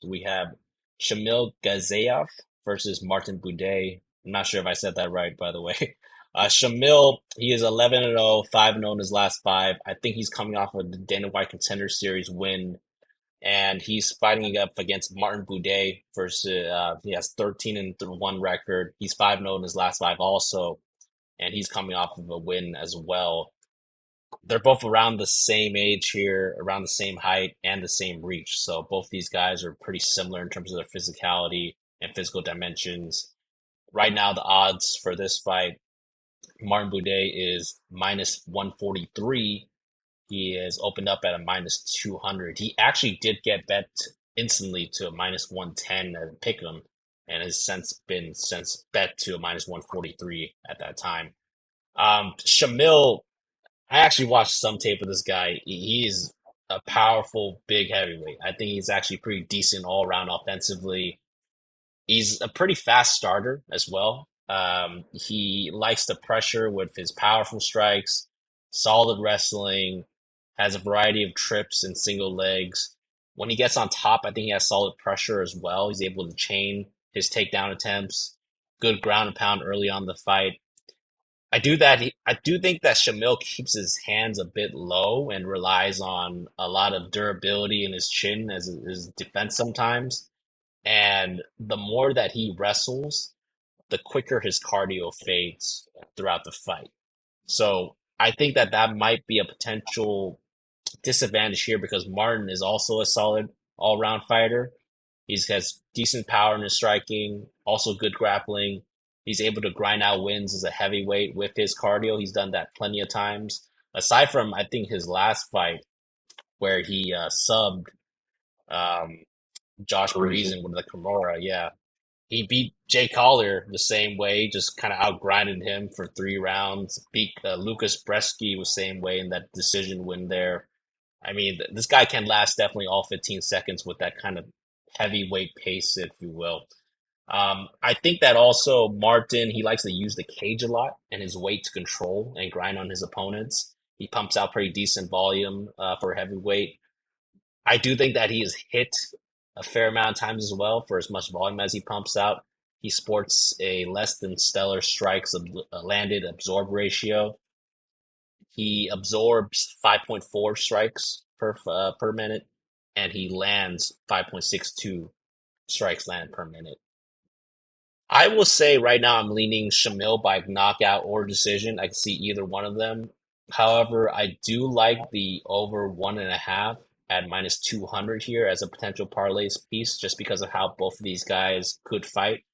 we have Shamil Gaziev versus Martin Buday. I'm not sure if I said that right, by the way. Shamil, he is 11-0, 5-0 in his last five. I think he's coming off of the Dana White Contender Series win, and he's fighting up against Martin Buday versus he has 13-1 record. He's 5-0 in his last five also, and he's coming off of a win as well. They're both around the same age here, around the same height and the same reach. So both these guys are pretty similar in terms of their physicality and physical dimensions. Right now, the odds for this fight, Martin Buday is minus 143. He is opened up at a minus 200. He actually did get bet instantly to a minus 110 at Pick'em and has since bet to a minus 143 at that time. Shamil, I actually watched some tape of this guy. He's a powerful, big heavyweight. I think he's actually pretty decent all around offensively. He's a pretty fast starter as well. He likes the pressure with his powerful strikes, solid wrestling, has a variety of trips and single legs. When he gets on top, I think he has solid pressure as well. He's able to chain his takedown attempts, good ground and pound early on in the fight. I do think that Shamil keeps his hands a bit low and relies on a lot of durability in his chin as his defense sometimes. And the more that he wrestles, the quicker his cardio fades throughout the fight. So I think that that might be a potential disadvantage here because Martin is also a solid all-round fighter. He has decent power in his striking, also good grappling. He's able to grind out wins as a heavyweight with his cardio. He's done that plenty of times. Aside from, I think, his last fight where he subbed um, Josh Parisian. Parisian with the Kimura, yeah. He beat Jay Collier the same way, just kind of outgrinded him for 3 rounds. Beat Lucas Bresky the same way in that decision win there. I mean, this guy can last definitely all 15 seconds with that kind of heavyweight pace, if you will. I think that also Martin, he likes to use the cage a lot and his weight to control and grind on his opponents. He pumps out pretty decent volume for heavyweight. I do think that he is hit a fair amount of times as well for as much volume as he pumps out. He sports a less than stellar strikes landed absorb ratio. He absorbs 5.4 strikes per minute, and he lands 5.62 strikes landed per minute. I will say right now I'm leaning Shamil by knockout or decision. I can see either one of them. However, I do like the over 1.5 at minus 200 here as a potential parlay piece just because of how both of these guys could fight.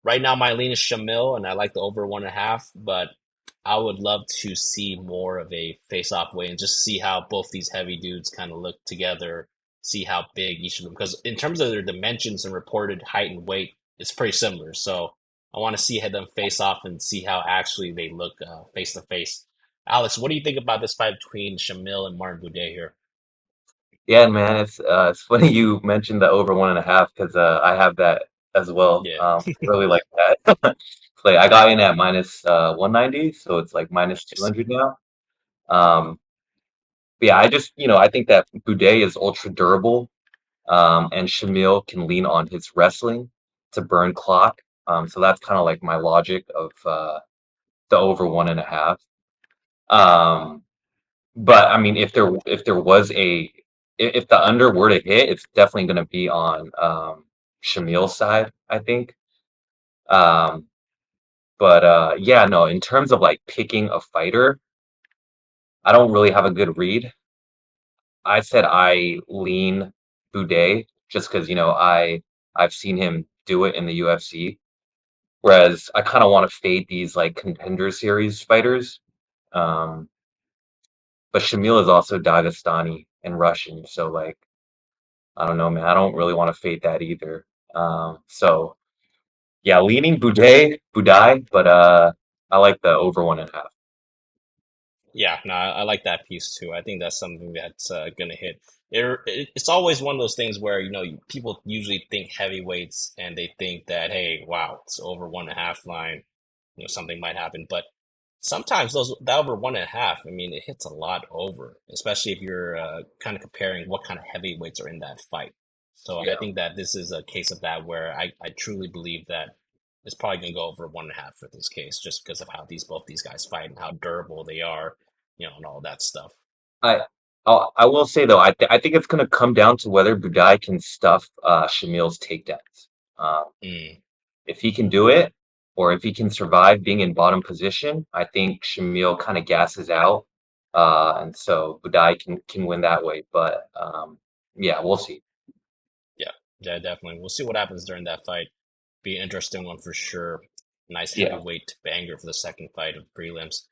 Right now, my lean is Shamil, and I like the over 1.5, but I would love to see more of a face-off way and just see how both these heavy dudes kind of look together, see how big each of them, because in terms of their dimensions and reported height and weight, it's pretty similar. So I want to see them face off and see how actually they look face to face. Alex, what do you think about this fight between Shamil and Martin Buday here? Yeah, man, it's funny you mentioned the over 1.5 because I have that as well. Yeah. Really like that. It's like I got in at minus 190, so it's like minus 200 now. Um, but yeah, I just I think that Boudet is ultra durable, and Shamil can lean on his wrestling to burn clock. So that's kind of like my logic of the over 1.5. Um, But I mean, if there was if the under were to hit, it's definitely going to be on Shamil's side, I think. Um, but yeah, no, in terms of like picking a fighter, I don't really have a good read. I said I lean Boudet just because I've seen him do it in the UFC. Whereas I kind of want to fade these like contender series fighters. Um, but Shamil is also Dagestani and Russian, so like I don't know, man. I don't really want to fade that either. So yeah, leaning Budai, but I like the over 1.5. Yeah, no, I like that piece too. I think that's something that's gonna hit. It's always one of those things where people usually think heavyweights and they think that hey, wow, it's over 1.5 line, something might happen. But sometimes that over 1.5, I mean, it hits a lot over, especially if you're kind of comparing what kind of heavyweights are in that fight. So I Yeah. think that this is a case of that where I truly believe that it's probably going to go over 1.5 for this case, just because of how both these guys fight and how durable they are, and all that stuff. I I will say though, I think it's going to come down to whether Buday can stuff Shamil's takedowns. Um, Mm, if he can do it, or if he can survive being in bottom position, I think Shamil kind of gasses out, and so Buday can win that way. But yeah, we'll see. yeah, yeah, definitely. We'll see what happens during that fight. Be an interesting one for sure. Nice Yeah. heavyweight banger for the second fight of prelims.